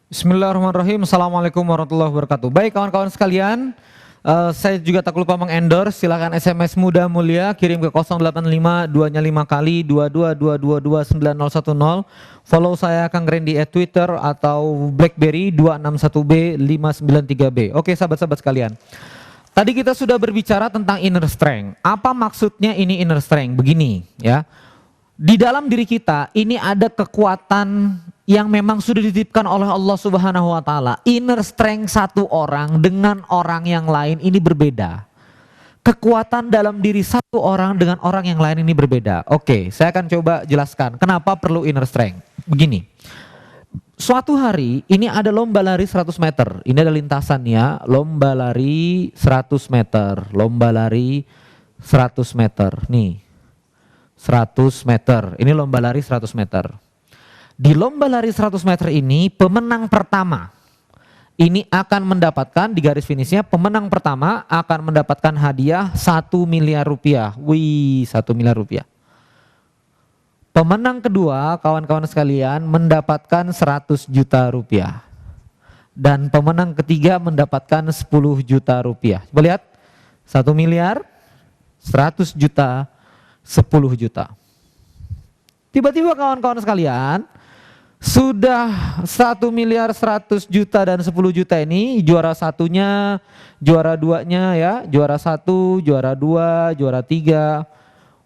Bismillahirrahmanirrahim. Assalamualaikum warahmatullahi wabarakatuh. Baik kawan-kawan sekalian, saya juga tak lupa mengendorse. Silakan SMS Muda Mulia kirim ke 085 2-nya 5 kali 22222910. Follow saya Kang Randy di Twitter atau BlackBerry 261B593B. Oke sahabat-sahabat sekalian. Tadi kita sudah berbicara tentang inner strength. Apa maksudnya ini inner strength? Begini ya. Di dalam diri kita ini ada kekuatan yang memang sudah dititipkan oleh Allah Subhanahu wa taala. Inner strength satu orang dengan orang yang lain ini berbeda. Kekuatan dalam diri satu orang dengan orang yang lain ini berbeda. Oke, saya akan coba jelaskan kenapa perlu inner strength. Begini. Suatu hari ini ada lomba lari 100 meter. Ini ada lintasannya, lomba lari 100 meter. Lomba lari 100 meter. Nih. 100 meter. Ini lomba lari 100 meter. Di lomba lari 100 meter ini pemenang pertama ini akan mendapatkan di garis finishnya, pemenang pertama akan mendapatkan hadiah 1 miliar rupiah. Wih, 1 miliar rupiah. Pemenang kedua kawan-kawan sekalian mendapatkan 100 juta rupiah. Dan pemenang ketiga mendapatkan 10 juta rupiah. Coba lihat, 1 miliar, 100 juta, 10 juta. Tiba-tiba kawan-kawan sekalian, sudah 1 miliar 100 juta dan 10 juta ini juara satunya, juara duanya ya, juara 1, juara 2, juara 3.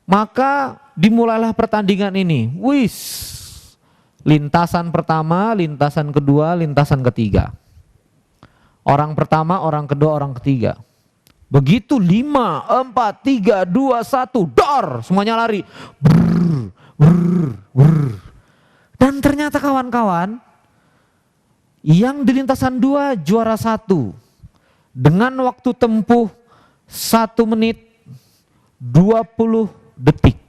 Maka dimulailah pertandingan ini. Wis, lintasan pertama, lintasan kedua, lintasan ketiga. Orang pertama, orang kedua, orang ketiga. Begitu 5, 4, 3, 2, 1, dor, semuanya lari. Brrr, brrr, brrr. Dan ternyata kawan-kawan yang di lintasan 2 juara 1 dengan waktu tempuh 1 menit 20 detik.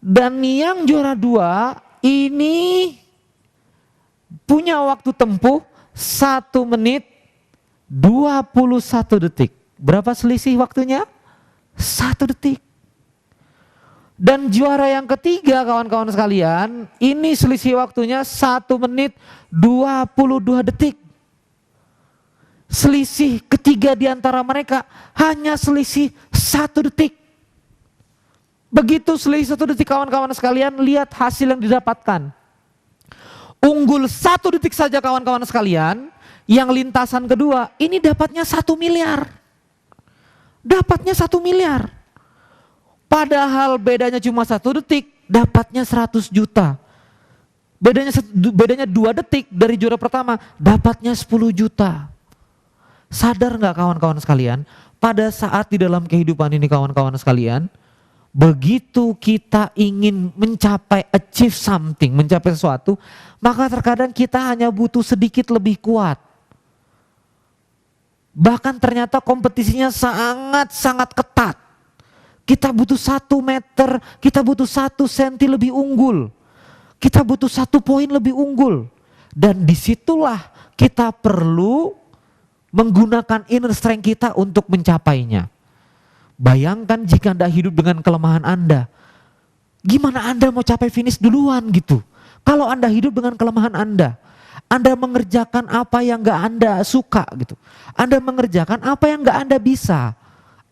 Dan yang juara 2 ini punya waktu tempuh 1 menit 21 detik. Berapa selisih waktunya? 1 detik. Dan juara yang ketiga kawan-kawan sekalian, ini selisih waktunya 1 menit 22 detik. Selisih ketiga di antara mereka hanya selisih 1 detik. Begitu selisih 1 detik kawan-kawan sekalian, lihat hasil yang didapatkan. Unggul 1 detik saja kawan-kawan sekalian, yang lintasan kedua ini dapatnya 1 miliar. Dapatnya 1 miliar. Padahal bedanya cuma 1 detik, dapatnya 100 juta. Bedanya 2 detik dari juara pertama, dapatnya 10 juta. Sadar nggak kawan-kawan sekalian, pada saat di dalam kehidupan ini kawan-kawan sekalian, begitu kita ingin mencapai achieve something, mencapai sesuatu, maka terkadang kita hanya butuh sedikit lebih kuat. Bahkan ternyata kompetisinya sangat-sangat ketat. Kita butuh 1 meter, kita butuh 1 senti lebih unggul. Kita butuh 1 poin lebih unggul. Dan disitulah kita perlu menggunakan inner strength kita untuk mencapainya. Bayangkan jika Anda hidup dengan kelemahan Anda. Gimana Anda mau capai finish duluan gitu? Kalau Anda hidup dengan kelemahan Anda mengerjakan apa yang gak Anda suka gitu. Anda mengerjakan apa yang gak Anda bisa.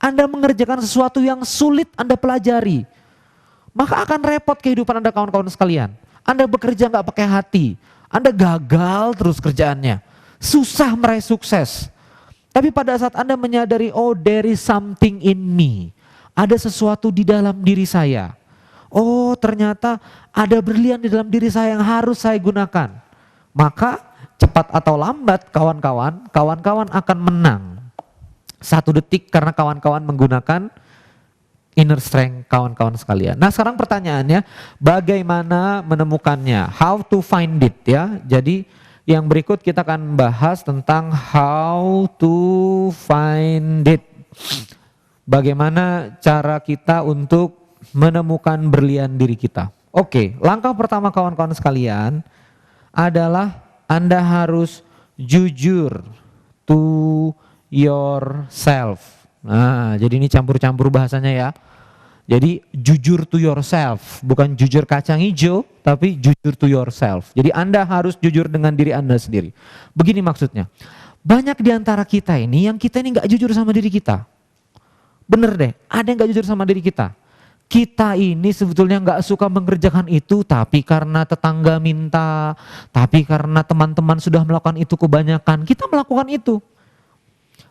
Anda mengerjakan sesuatu yang sulit Anda pelajari, maka akan repot kehidupan Anda kawan-kawan sekalian. Anda bekerja nggak pakai hati, Anda gagal terus kerjaannya, susah meraih sukses. Tapi pada saat Anda menyadari, oh there is something in me, ada sesuatu di dalam diri saya. Oh ternyata ada berlian di dalam diri saya yang harus saya gunakan. Maka cepat atau lambat kawan-kawan akan menang. 1 detik karena kawan-kawan menggunakan inner strength kawan-kawan sekalian. Nah sekarang pertanyaannya, bagaimana menemukannya? How to find it ya. Jadi yang berikut kita akan bahas tentang how to find it. Bagaimana cara kita untuk menemukan berlian diri kita. Oke, langkah pertama kawan-kawan sekalian adalah Anda harus jujur to yourself. Nah, jadi ini campur-campur bahasanya ya. Jadi jujur to yourself, bukan jujur kacang hijau, tapi jujur to yourself. Jadi Anda harus jujur dengan diri Anda sendiri. Begini maksudnya, banyak di antara kita ini yang kita ini gak jujur sama diri kita. Bener deh, ada yang gak jujur sama diri kita. Kita ini sebetulnya gak suka mengerjakan itu, tapi karena tetangga minta, tapi karena teman-teman sudah melakukan itu kebanyakan, kita melakukan itu.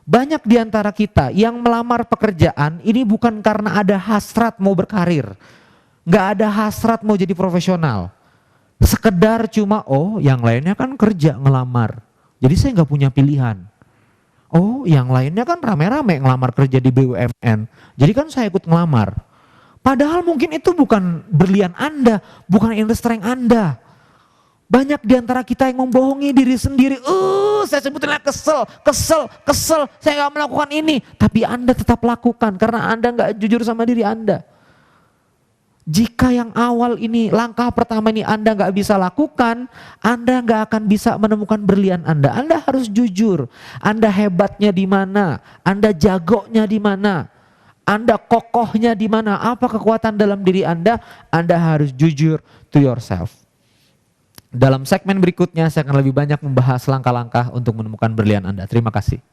Banyak di antara kita yang melamar pekerjaan ini bukan karena ada hasrat mau berkarir. Gak ada hasrat mau jadi profesional. Sekedar cuma, oh yang lainnya kan kerja ngelamar. Jadi saya gak punya pilihan. Oh yang lainnya kan rame-rame ngelamar kerja di BUMN. Jadi kan saya ikut ngelamar. Padahal mungkin itu bukan berlian Anda, bukan inner strength Anda. Banyak di antara kita yang membohongi diri sendiri. Saya sebetulnya kesel, saya gak melakukan ini. Tapi Anda tetap lakukan karena Anda gak jujur sama diri Anda. Jika yang awal ini, langkah pertama ini Anda gak bisa lakukan, Anda gak akan bisa menemukan berlian Anda. Anda harus jujur, Anda hebatnya di mana, Anda jagonya di mana, Anda kokohnya di mana, apa kekuatan dalam diri Anda harus jujur to yourself. Dalam segmen berikutnya saya akan lebih banyak membahas langkah-langkah untuk menemukan berlian Anda. Terima kasih.